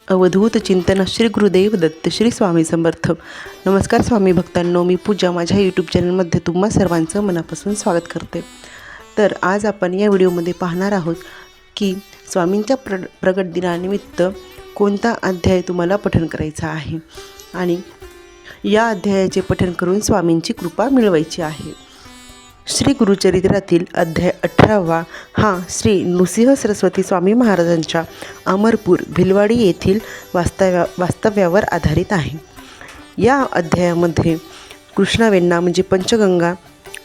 अवधूत चिंतन श्री गुरुदेव दत्त श्री स्वामी समर्थ. नमस्कार स्वामी भक्तांनो, मी पूजा माझ्या यूट्यूब चॅनलमध्ये तुम्हा सर्वांचं मनापासून स्वागत करते. तर आज आपण या व्हिडिओमध्ये पाहणार आहोत की स्वामींच्या प्रगट दिनानिमित्त कोणता अध्याय तुम्हाला पठण करायचा आहे आणि या अध्यायाचे पठण करून स्वामींची कृपा मिळवायची आहे. श्री गुरुचरित्रातील अध्याय 18वा हा श्री नृसिंह सरस्वती स्वामी महाराजांच्या अमरपूर भिलवाडी येथील वास्तव्यावर आधारित आहे. या अध्यायामध्ये कृष्णावेण्णा म्हणजे पंचगंगा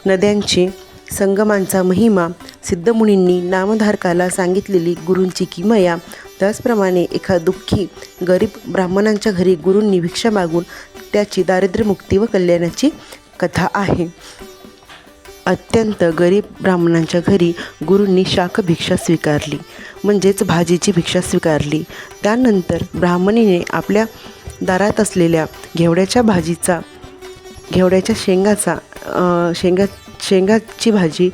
नद्यांची संगमांचा महिमा, सिद्धमुनींनी नामधारकाला सांगितलेली गुरूंची किमया, त्याचप्रमाणे एका दुःखी गरीब ब्राह्मणांच्या घरी गुरूंनी भिक्षा मागून त्याची दारिद्र्यमुक्ती व कल्याणाची कथा आहे. अत्यंत गरीब ब्राह्मणांच्या घरी गुरूंनी शाख भिक्षा स्वीकारली, म्हणजेच भाजीची भिक्षा स्वीकारली. त्यानंतर ब्राह्मणीने आपल्या दारात असलेल्या घेवड्याच्या शेंगाची भाजी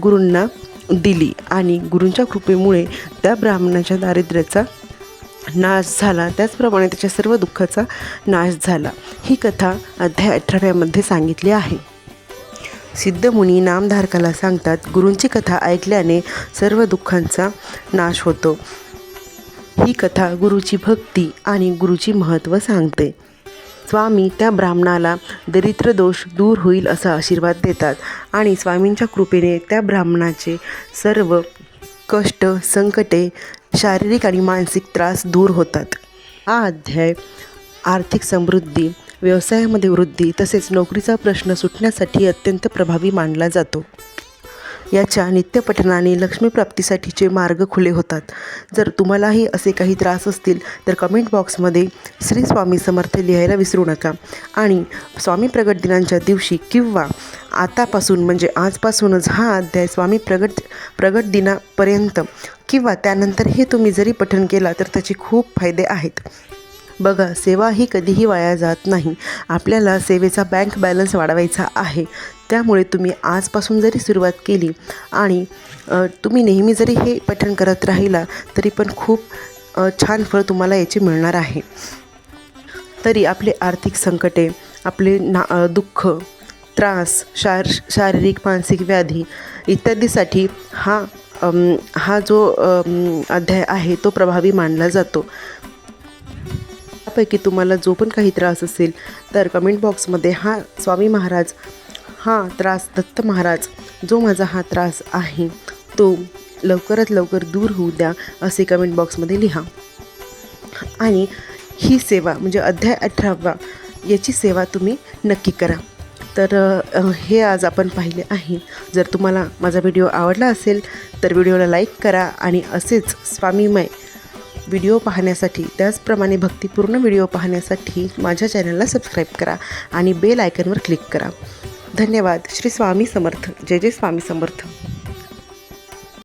गुरूंना दिली आणि गुरूंच्या कृपेमुळे त्या ब्राह्मणाच्या दारिद्र्याचा नाश झाला, त्याचप्रमाणे त्याच्या सर्व दुःखाचा नाश झाला. ही कथा अध्याय 18व्यामध्ये सांगितली आहे. सिद्धमुनी नामधारकाला सांगतात, गुरूंची कथा ऐकल्याने सर्व दुःखांचा नाश होतो. ही कथा गुरुची भक्ती आणि गुरुची महत्त्व सांगते. स्वामी त्या ब्राह्मणाला दरिद्र दोष दूर होईल असा आशीर्वाद देतात आणि स्वामींच्या कृपेने त्या ब्राह्मणाचे सर्व कष्ट, संकटे, शारीरिक आणि मानसिक त्रास दूर होतात. हा अध्याय आर्थिक समृद्धी, व्यवसायामध्ये वृद्धी तसेच नोकरीचा प्रश्न सुटण्यासाठी अत्यंत प्रभावी मानला जातो. याच्या नित्यपठणाने लक्ष्मीप्राप्तीसाठीचे मार्ग खुले होतात. जर तुम्हालाही असे काही त्रास असतील तर कमेंट बॉक्समध्ये श्री स्वामी समर्थ लिहायला विसरू नका आणि स्वामी प्रगट दिनांच्या दिवशी किंवा आतापासून म्हणजे आजपासूनच हा अध्याय स्वामी प्रगट दिनापर्यंत किंवा त्यानंतर हे तुम्ही जरी पठण केला तर त्याचे खूप फायदे आहेत. बघा, सेवा ही कधीही वाया जात नाही. आपल्याला सेवेचा बँक बॅलन्स वाढवायचा आहे. त्यामुळे तुम्ही आजपासून जरी सुरुवात केली आणि तुम्ही नेहमी जरी हे पठण करत राहिला तरी पण खूप छान फळ तुम्हाला याचे मिळणार आहे. तरी आपले आर्थिक संकटे, आपले दुःख, त्रास, शारीरिक मानसिक व्याधी इत्यादीसाठी हा जो अध्याय आहे तो प्रभावी मानला जातो. त्यापैकी तुम्हाला जो पण काही त्रास असेल तर कमेंट बॉक्समध्ये दत्त महाराज जो माझा हा त्रास आहे तो लवकरात लवकर दूर होऊ द्या असे कमेंट बॉक्समध्ये लिहा. आणि ही सेवा म्हणजे अध्याय 18वा याची सेवा तुम्ही नक्की करा. तर हे आज आपण पाहिले आहे. जर तुम्हाला माझा व्हिडिओ आवडला असेल तर व्हिडिओला लाईक करा आणि असेच स्वामीमय व्हिडिओ पाहण्यासाठी, त्याचप्रमाणे भक्तिपूर्ण व्हिडिओ पाहण्यासाठी माझ्या चॅनलला सबस्क्राईब करा आणि बेल आयकॉनवर क्लिक करा. धन्यवाद. श्री स्वामी समर्थ. जय जय स्वामी समर्थ.